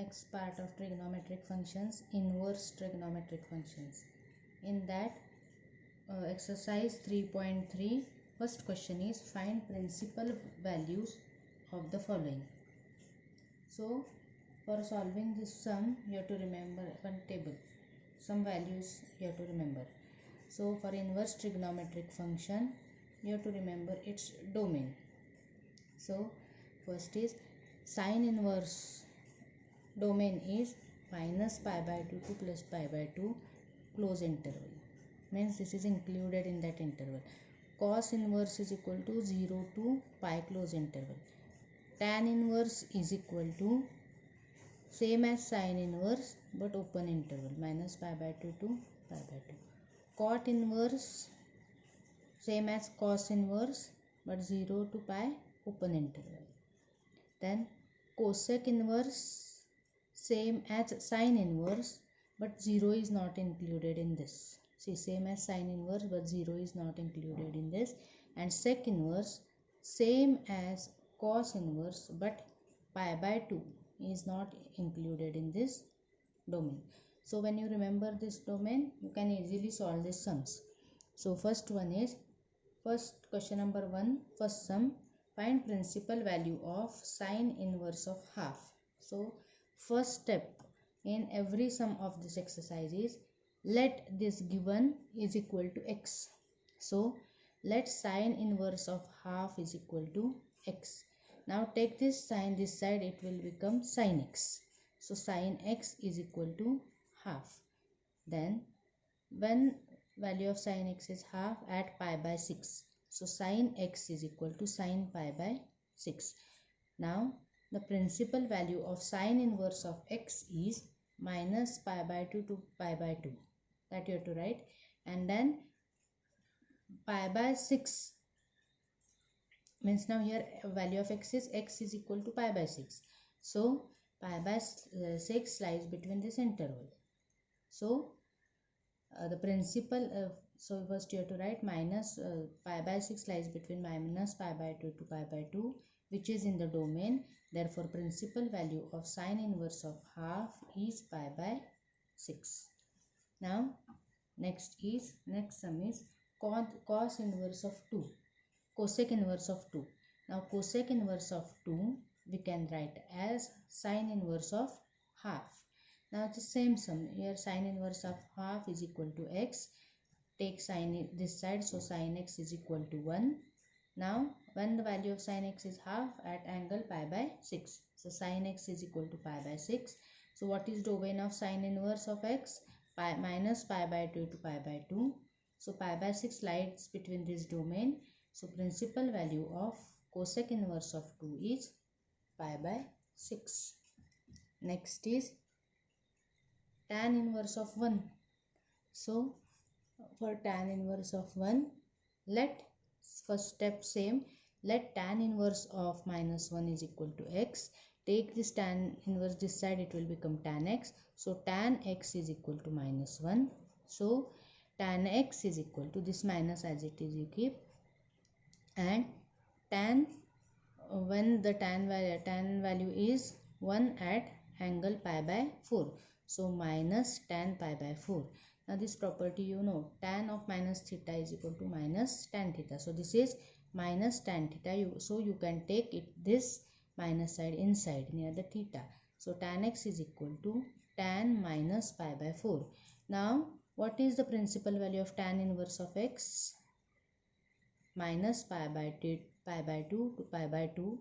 next part of trigonometric functions, inverse trigonometric functions. In that exercise 3.3, first question is find principal values of the following. So for solving this sum, you have to remember one table, some values you have to remember. So for inverse trigonometric function, you have to remember its domain. So first is sine inverse domain is minus pi by 2 to plus pi by 2 close interval, means this is included in that interval. Cos inverse is equal to 0 to pi close interval. Tan inverse is equal to same as sine inverse but open interval, minus pi by 2 to pi by 2. Cot inverse same as cos inverse but 0 to pi open interval. Then cosec inverse same as sine inverse but 0 is not included in this. See, same as sine inverse but 0 is not included in this. And sec inverse same as cos inverse but pi by 2 is not included in this domain. So when you remember this domain, you can easily solve these sums. So first one is, first question number 1, first sum, find principal value of sine inverse of half. So first step in every sum of this exercise is let this given is equal to x. So let sine inverse of half is equal to x. Now take this sine this side, it will become sin x. So sin x is equal to half. Then when value of sin x is half, add pi by 6. So sin x is equal to sin pi by 6. Now the principal value of sine inverse of x is minus pi by 2 to pi by 2. That you have to write. And then pi by 6 means now here value of x is equal to pi by 6. So pi by 6 lies between this interval. So the principal, so first you have to write minus pi by 6 lies between minus pi by 2 to pi by 2, which is in the domain. Therefore principal value of sine inverse of half is pi by 6. Now next sum is cos inverse of 2, cosec inverse of 2. Now cosec inverse of 2 we can write as sine inverse of half. Now the same sum, here sine inverse of half is equal to x. Take sine this side, so sine x is equal to 1. Now when the value of sine x is half, at angle pi by 6. So sine x is equal to pi by 6. So what is domain of sine inverse of x? Pi minus pi by 2 to pi by 2. So pi by 6 lies between this domain. So principal value of cosec inverse of 2 is pi by 6. Next is tan inverse of 1. So for tan inverse of 1, let first step same, let tan inverse of minus 1 is equal to x. Take this tan inverse this side, it will become tan x. So tan x is equal to minus 1. So tan x is equal to this minus as it is you keep, and tan when the tan value is 1 at angle pi by 4. So minus tan pi by 4. Now this property you know, tan of minus theta is equal to minus tan theta. So this is minus tan theta. So you can take it this minus side inside near the theta. So tan x is equal to tan minus pi by 4. Now what is the principal value of tan inverse of x? Minus pi by 2 to pi by 2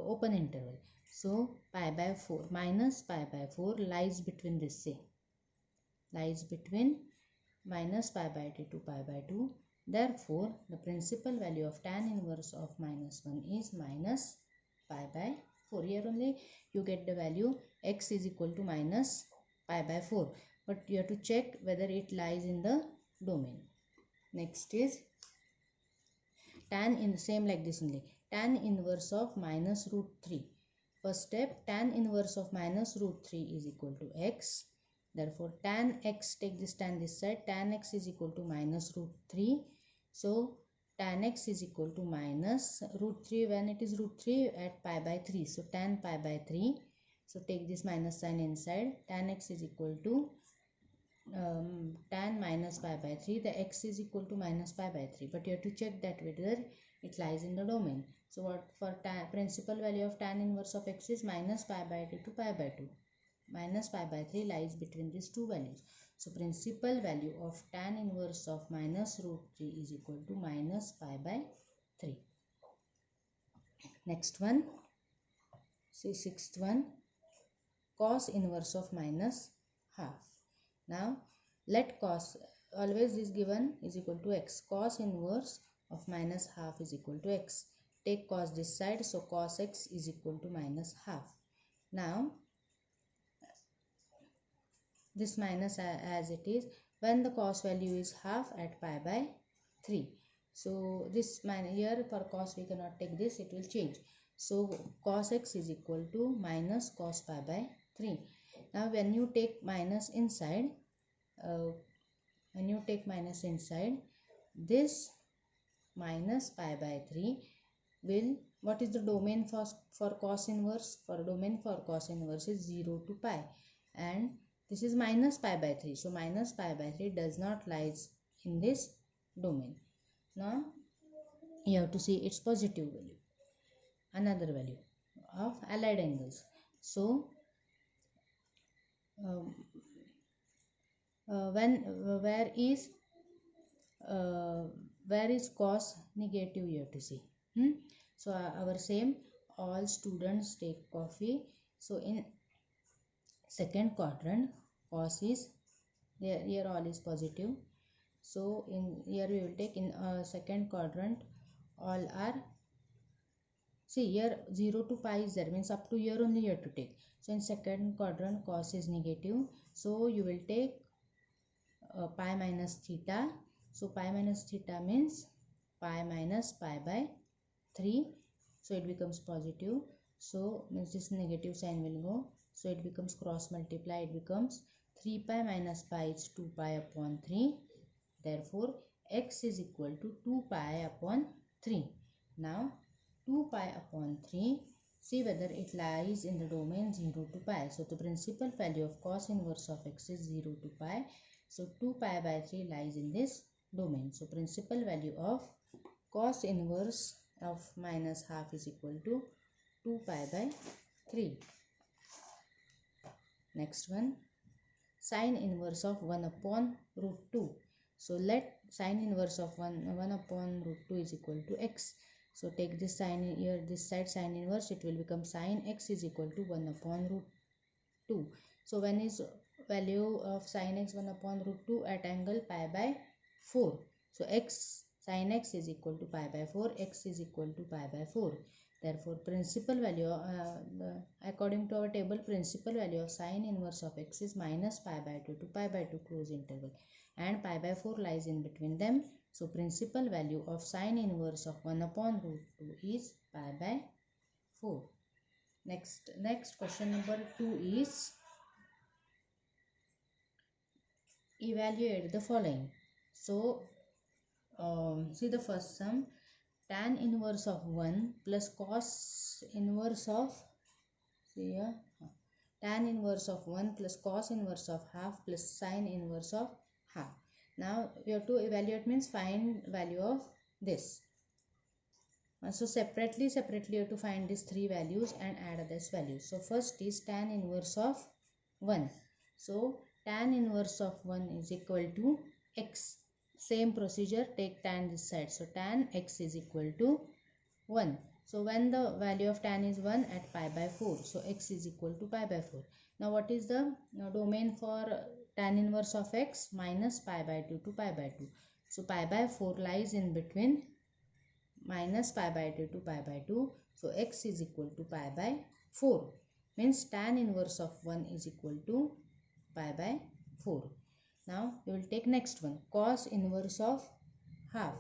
open interval. So pi by 4 minus pi by 4 lies between this, say lies between minus pi by 2 to pi by 2. Therefore the principal value of tan inverse of minus 1 is minus pi by 4. Here only you get the value x is equal to minus pi by 4, but you have to check whether it lies in the domain. Next is tan in same like this only, tan inverse of minus root 3. First step, tan inverse of minus root 3 is equal to x. Therefore tan x, take this tan this side, tan x is equal to minus root 3. So tan x is equal to minus root 3 when it is root 3 at pi by 3. So tan pi by 3. So take this minus sign inside. Tan x is equal to tan minus pi by 3. The x is equal to minus pi by 3, but you have to check that whether it lies in the domain. So what for tan principal value of tan inverse of x is minus pi by 2 to pi by 2. Minus pi by 3 lies between these two values. So principal value of tan inverse of minus root 3 is equal to minus pi by 3. Next one, see sixth one, cos inverse of minus half. Now let cos, always is given is equal to x. Cos inverse of minus half is equal to x. Take cos this side, so cos x is equal to minus half. Now this minus as it is when the cos value is half at pi by 3. So this here for cos we cannot take this, it will change. So cos x is equal to minus cos pi by 3. Now when you take minus inside, this minus pi by 3 will, what is the domain for cos inverse? For domain for cos inverse is 0 to pi, and this is minus pi by 3. So minus pi by 3 does not lies in this domain. Now you have to see its positive value, another value of allied angles. So where is cos negative, you have to see. So our same, all students take coffee. So in second quadrant cos is here all is positive. So in here we will take in second quadrant all are, see here 0 to pi is there, means up to here only you have to take. So in second quadrant cos is negative, so you will take pi minus theta. So pi minus theta means pi minus pi by 3, so it becomes positive. So means this negative sign will go, so it becomes cross multiply, it becomes 3 pi minus pi is 2 pi upon 3. Therefore x is equal to 2 pi upon 3. Now 2 pi upon 3, see whether it lies in the domain 0 to pi. So the principal value of cos inverse of x is 0 to pi. So 2 pi by 3 lies in this domain. So principal value of cos inverse of minus half is equal to 2 pi by 3. Next one, sine inverse of 1 upon root 2. So let sine inverse of 1 upon root 2 is equal to x. So take this sine here, this side sine inverse, it will become sine x is equal to 1 upon root 2. So when is value of sine x 1 upon root 2 at angle pi by 4. So x sine x is equal to pi by 4, x is equal to pi by 4. Therefore principal value according to our table, principal value of sine inverse of x is minus pi by 2 to pi by 2 close interval, and pi by 4 lies in between them. So principal value of sine inverse of 1 upon root 2 is pi by 4. Next question number 2 is evaluate the following. So see the first sum, tan inverse of 1 plus cos inverse of, see here, tan inverse of 1 plus cos inverse of half plus sine inverse of half. Now you have to evaluate means find value of this. So separately you have to find these three values and add this value. So first is tan inverse of 1. So tan inverse of 1 is equal to x. Same procedure, take tan this side. So tan x is equal to 1. So when the value of tan is 1 at pi by 4, so x is equal to pi by 4. Now what is the domain for tan inverse of x? Minus pi by 2 to pi by 2. So pi by 4 lies in between minus pi by 2 to pi by 2. So x is equal to pi by 4. Means tan inverse of 1 is equal to pi by 4. Now we will take next one, cos inverse of half.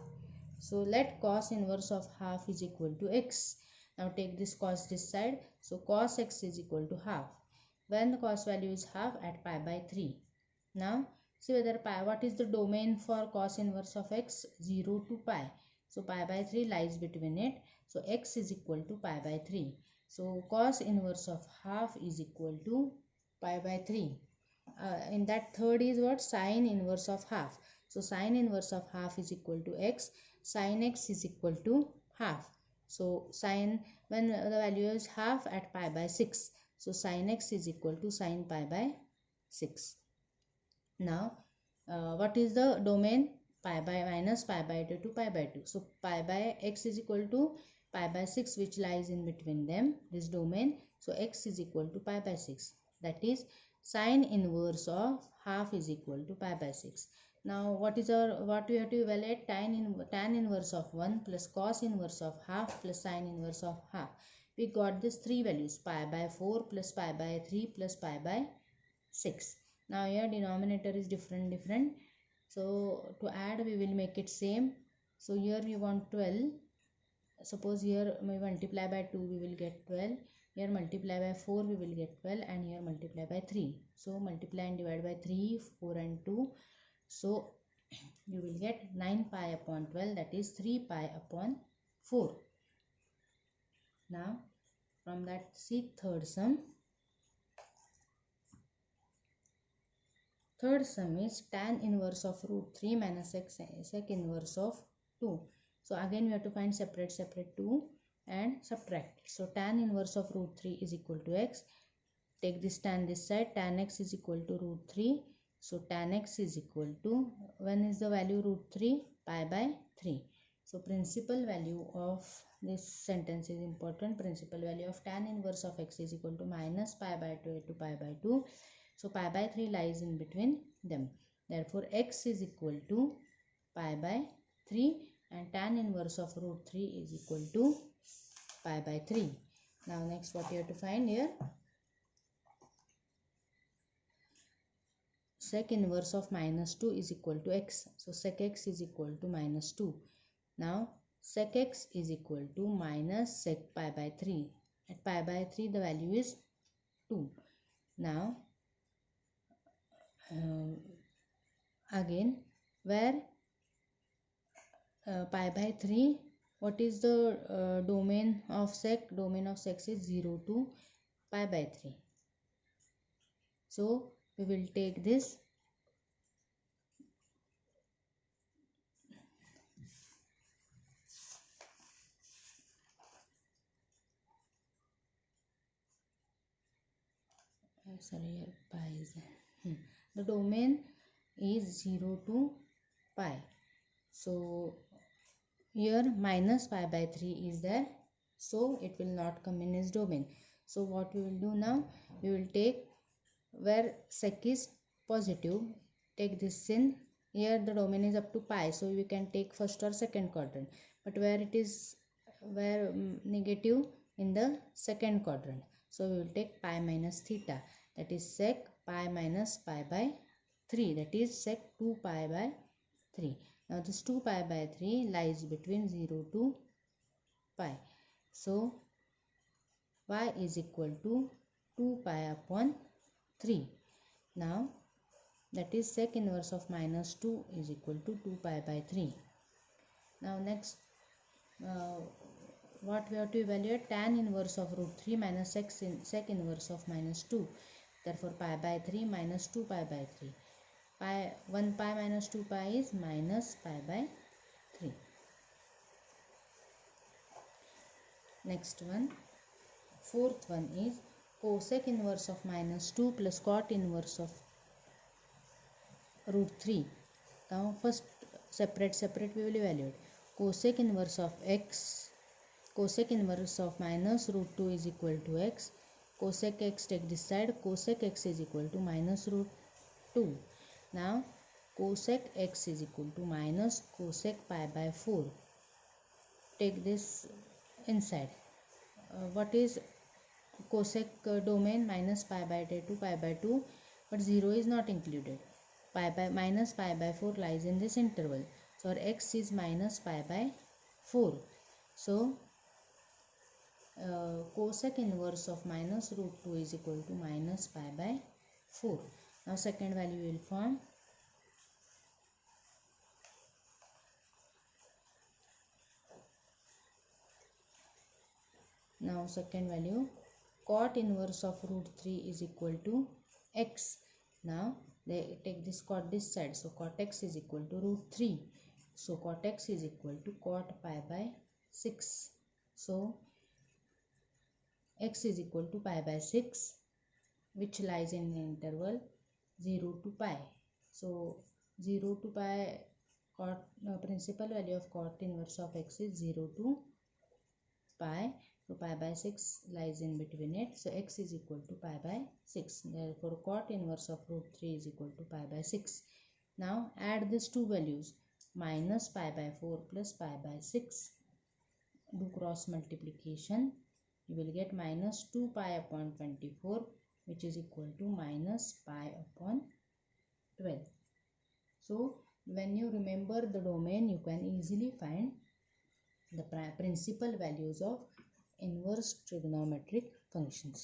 So let cos inverse of half is equal to x. Now take this cos this side. So cos x is equal to half. When the cos value is half at pi by 3. Now see whether pi, what is the domain for cos inverse of x? 0 to pi. So pi by 3 lies between it. So x is equal to pi by 3. So cos inverse of half is equal to pi by 3. In that third is what? Sine inverse of half. So sine inverse of half is equal to x. Sine x is equal to half. So sine, when the value is half at pi by 6, so sine x is equal to sine pi by 6. Now what is the domain? Pi by minus pi by 2 to pi by 2. So pi by x is equal to pi by 6, which lies in between them, this domain. So x is equal to pi by 6. That is sine inverse of half is equal to pi by 6. Now what we have to evaluate? Tan inverse of 1 plus cos inverse of half plus sine inverse of half. We got these three values: pi by 4 plus pi by 3 plus pi by 6. Now here denominator is different. So to add we will make it same. So here we want 12. Suppose here we multiply by 2, we will get 12. Here multiply by 4, we will get 12, and here multiply by 3. So multiply and divide by 3, 4 and 2. So you will get 9 pi upon 12, that is 3 pi upon 4. Now from that, see third sum. Third sum is tan inverse of root 3 minus sec inverse of 2. So again we have to find separate 2 and subtract. So tan inverse of root 3 is equal to x. Take this tan this side, tan x is equal to root 3. So tan x is equal to, when is the value root 3? Pi by 3. So principal value of this sentence is important. Principal value of tan inverse of x is equal to minus pi by 2 to pi by 2. So pi by 3 lies in between them. Therefore x is equal to pi by 3 and tan inverse of root 3 is equal to pi by 3. Now next what you have to find here? Sec inverse of minus 2 is equal to x. So sec x is equal to minus 2. Now sec x is equal to minus sec pi by 3. At pi by 3 the value is 2. Now again, where pi by 3, what is the domain of sec? Domain of sec is 0 to pi by 3. So we will take this sorry, pi is the domain is 0 to pi. So here minus pi by 3 is there, so it will not come in its domain. So what we will do now? We will take where sec is positive, take this in. Here the domain is up to pi, so we can take first or second quadrant. But where it is negative, in the second quadrant, so we will take pi minus theta, that is sec pi minus pi by 3, that is sec 2 pi by 3. Now this 2 pi by 3 lies between 0 to pi. So y is equal to 2 pi upon 3. Now that is sec inverse of minus 2 is equal to 2 pi by 3. Now next what we have to evaluate? Tan inverse of root 3 minus sec inverse of minus 2. Therefore pi by 3 minus 2 pi by 3. 1 pi minus 2 pi is minus pi by 3. Next one, fourth one is cosec inverse of minus 2 plus cot inverse of root 3. Now first separate we will evaluate. Cosec inverse of x, cosec inverse of minus root 2 is equal to x. Cosec x, take this side, cosec x is equal to minus root 2. Now cosec x is equal to minus cosec pi by 4. Take this inside. What is cosec domain? Minus pi by 2 to pi by 2, but 0 is not included. Minus pi by 4 lies in this interval. So our x is minus pi by 4. So cosec inverse of minus root 2 is equal to minus pi by 4. Now second value will form. Now second value, cot inverse of root 3 is equal to x. Now they take this cot this side, so cot x is equal to root 3. So cot x is equal to cot pi by 6. So x is equal to pi by 6, which lies in the interval 0 to pi. So 0 to pi, principal value of cot inverse of x is 0 to pi. So pi by 6 lies in between it. So x is equal to pi by 6. Therefore cot inverse of root 3 is equal to pi by 6. Now add these two values, minus pi by 4 plus pi by 6. Do cross multiplication. You will get minus 2 pi upon 24, which is equal to minus pi upon 12. So when you remember the domain, you can easily find the principal values of inverse trigonometric functions.